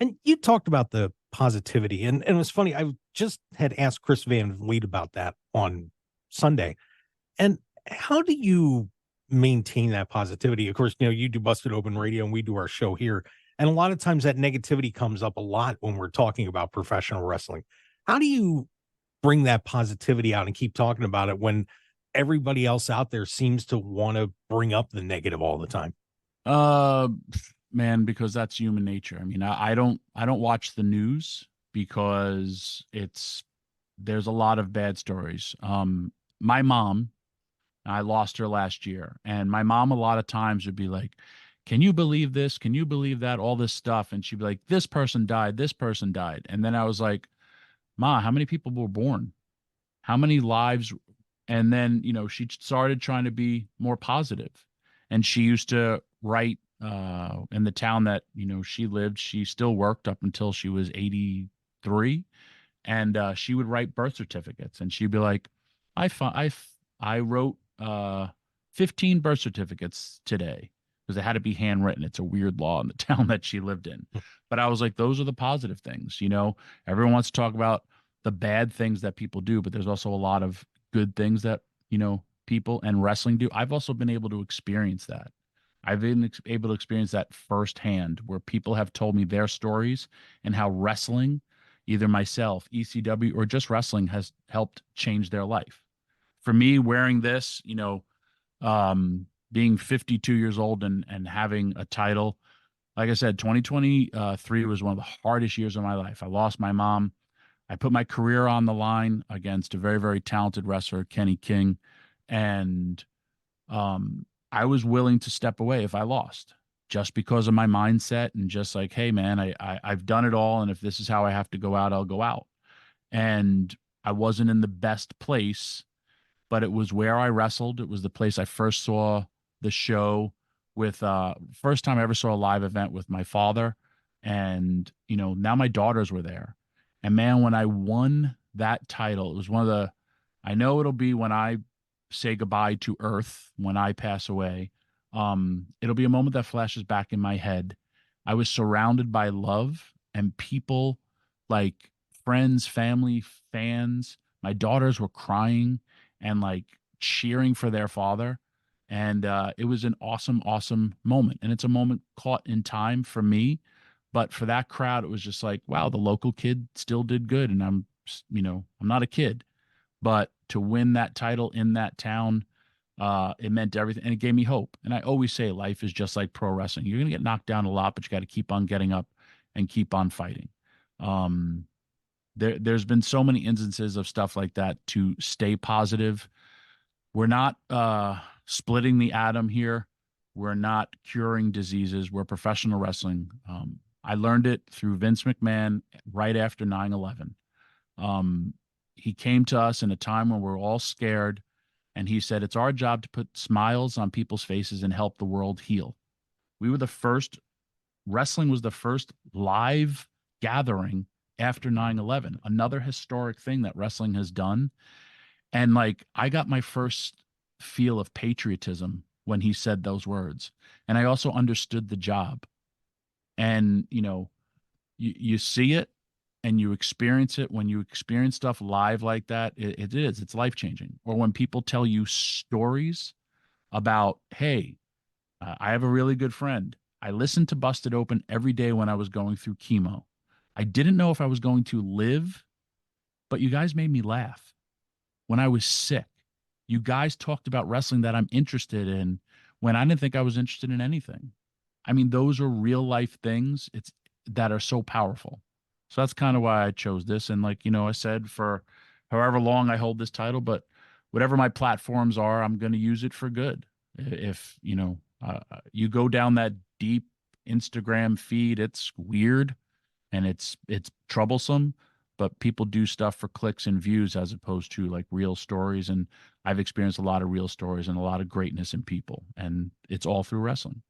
And you talked about the positivity, and it was funny. I just had asked Chris Van Vliet about that on Sunday. And how do you maintain that positivity? Of course, you do Busted Open Radio and we do our show here. And a lot of times that negativity comes up a lot when we're talking about professional wrestling. How do you bring that positivity out and keep talking about it when everybody else out there seems to want to bring up the negative all the time? Uh, Man, because that's human nature. I mean, I don't watch the news because there's a lot of bad stories. My mom, I lost her last year, and my mom a lot of times would be like, "Can you believe this? Can you believe that? All this stuff." And she'd be like, "This person died, this person died." And then I was like, "Ma, how many people were born? How many lives?" And then, she started trying to be more positive. And she used to write in the town that, she lived. She still worked up until she was 83. And she would write birth certificates. And she'd be like, I wrote 15 birth certificates today because they had to be handwritten. It's a weird law in the town that she lived in. But I was like, those are the positive things. Everyone wants to talk about the bad things that people do, but there's also a lot of good things that, people and wrestling do. I've also been able to experience that. I've been able to experience that firsthand where people have told me their stories and how wrestling, either myself, ECW, or just wrestling has helped change their life. For me, wearing this, being 52 years old and having a title, like I said, 2023 was one of the hardest years of my life. I lost my mom. I put my career on the line against a very, very talented wrestler, Kenny King. And I was willing to step away if I lost just because of my mindset and just like, hey, man, I've done it all. And if this is how I have to go out, I'll go out. And I wasn't in the best place, but it was where I wrestled. It was the place I first saw the show with, first time I ever saw a live event with my father. And, now my daughters were there. And man, when I won that title, it was one of the, I know it'll be when I say goodbye to Earth, when I pass away. It'll be a moment that flashes back in my head. I was surrounded by love and people, like friends, family, fans. My daughters were crying and like cheering for their father. And it was an awesome, awesome moment. And it's a moment caught in time for me. But for that crowd, it was just like, wow, the local kid still did good. And I'm not a kid, but to win that title in that town, it meant everything. And it gave me hope. And I always say life is just like pro wrestling. You're going to get knocked down a lot, but you got to keep on getting up and keep on fighting. There's been so many instances of stuff like that to stay positive. We're not splitting the atom here. We're not curing diseases. We're professional wrestling. I learned it through Vince McMahon right after 9/11. He came to us in a time when we're all scared, and he said, it's our job to put smiles on people's faces and help the world heal. We were the first, wrestling was the first live gathering after 9/11, another historic thing that wrestling has done. And like, I got my first feel of patriotism when he said those words. And I also understood the job. And, you see it and you experience it. When you experience stuff live like that, it's life changing. Or when people tell you stories about, hey, I have a really good friend. I listened to Busted Open every day when I was going through chemo. I didn't know if I was going to live, but you guys made me laugh when I was sick. You guys talked about wrestling that I'm interested in when I didn't think I was interested in anything. I mean, those are real life things that are so powerful. So that's kind of why I chose this. And like, I said, for however long I hold this title, but whatever my platforms are, I'm going to use it for good. If, you go down that deep Instagram feed, it's weird and it's troublesome, but people do stuff for clicks and views as opposed to like real stories. And I've experienced a lot of real stories and a lot of greatness in people, and it's all through wrestling.